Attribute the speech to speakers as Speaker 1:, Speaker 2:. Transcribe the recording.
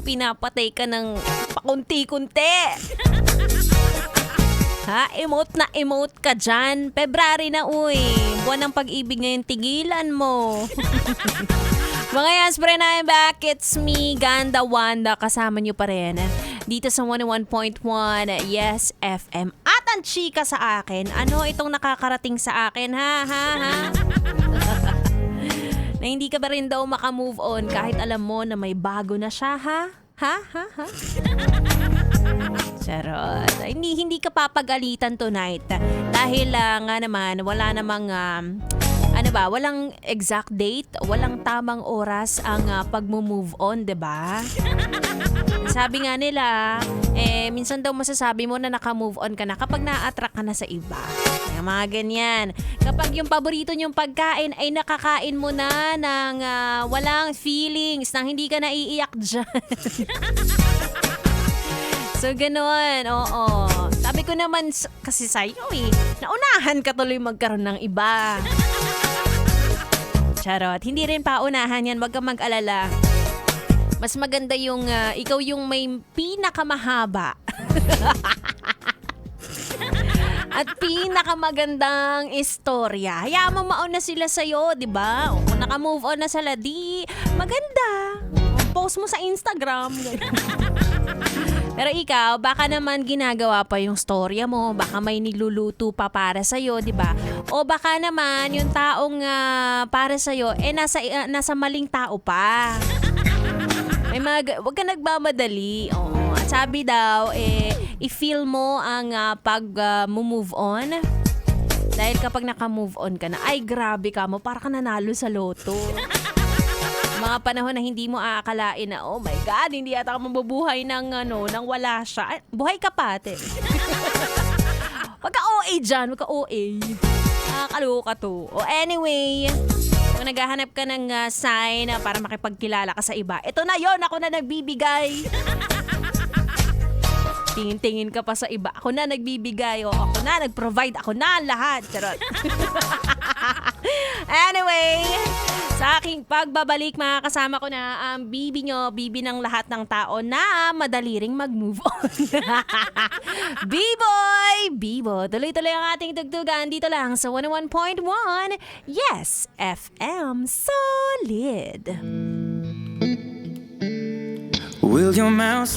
Speaker 1: pinapatay ka ng pakunti-kunti. Ha? Emote na emote ka dyan. February na, uy. Buwan ng pag-ibig ngayon, tigilan mo. Mga yaspre na I'm back. It's me, Ganda Wanda. Kasama nyo pa rin dito sa 101.1 Yes FM. At ang chika sa akin, ano itong nakakarating sa akin, ha? Na hindi ka ba rin daw makamove on kahit alam mo na may bago na siya, ha? Ha? Charot. Hindi ka papagalitan tonight. Dahil nga naman, wala namang, walang exact date, walang tamang oras ang pag-move on, 'di ba? Sabi nga nila, minsan daw masasabi mo na naka-move on ka na kapag na-attract ka na sa iba. Kaya mga ganyan. Kapag yung paborito niyong pagkain ay nakakain mo na ng walang feelings, nang hindi ka naiiyak dyan. So, ganun. Oo. Sabi ko naman kasi sa'yo naunahan ka tuloy magkaroon ng iba. Charot. Hindi rin paunahan yan. Wag kang mag-alala. Mas maganda yung ikaw yung may pinakamahaba. At pinakamagandang istorya. Hayaan mo mauna sila sa'yo, di ba? O, kung naka-move on na sila, di maganda. Post mo sa Instagram. Pero ikaw, baka naman ginagawa pa yung storya mo, baka may niluluto pa para sa'yo, di ba? O baka naman yung taong para sa'yo, nasa maling tao pa. Wag ka nagmamadali. Oo. At sabi daw, i-feel mo ang pag-move on. Dahil kapag naka-move on ka na, ay grabe ka mo, para ka nanalo sa loto. Mga panahon na hindi mo aakalain na, oh my God, hindi yata ako mabubuhay ng wala siya. Ay, buhay ka pa, ate. Wag ka OA dyan, wag ka OA. Kaloka to. O anyway, kung naghahanap ka ng sign para makipagkilala ka sa iba, ito na yon, ako na nagbibigay. Tingin-tingin ka pa sa iba, ako na nagbibigay, o ako na nag-provide, ako na lahat. Charot. Anyway, sa aking pagbabalik, makakasama ko na ang bibi nyo, bibi ng lahat ng tao na madali ring mag-move on. B-boy, tuloy-tuloy ang ating tugtugan dito lang sa 101.1 Yes FM Solid.
Speaker 2: Will your mouth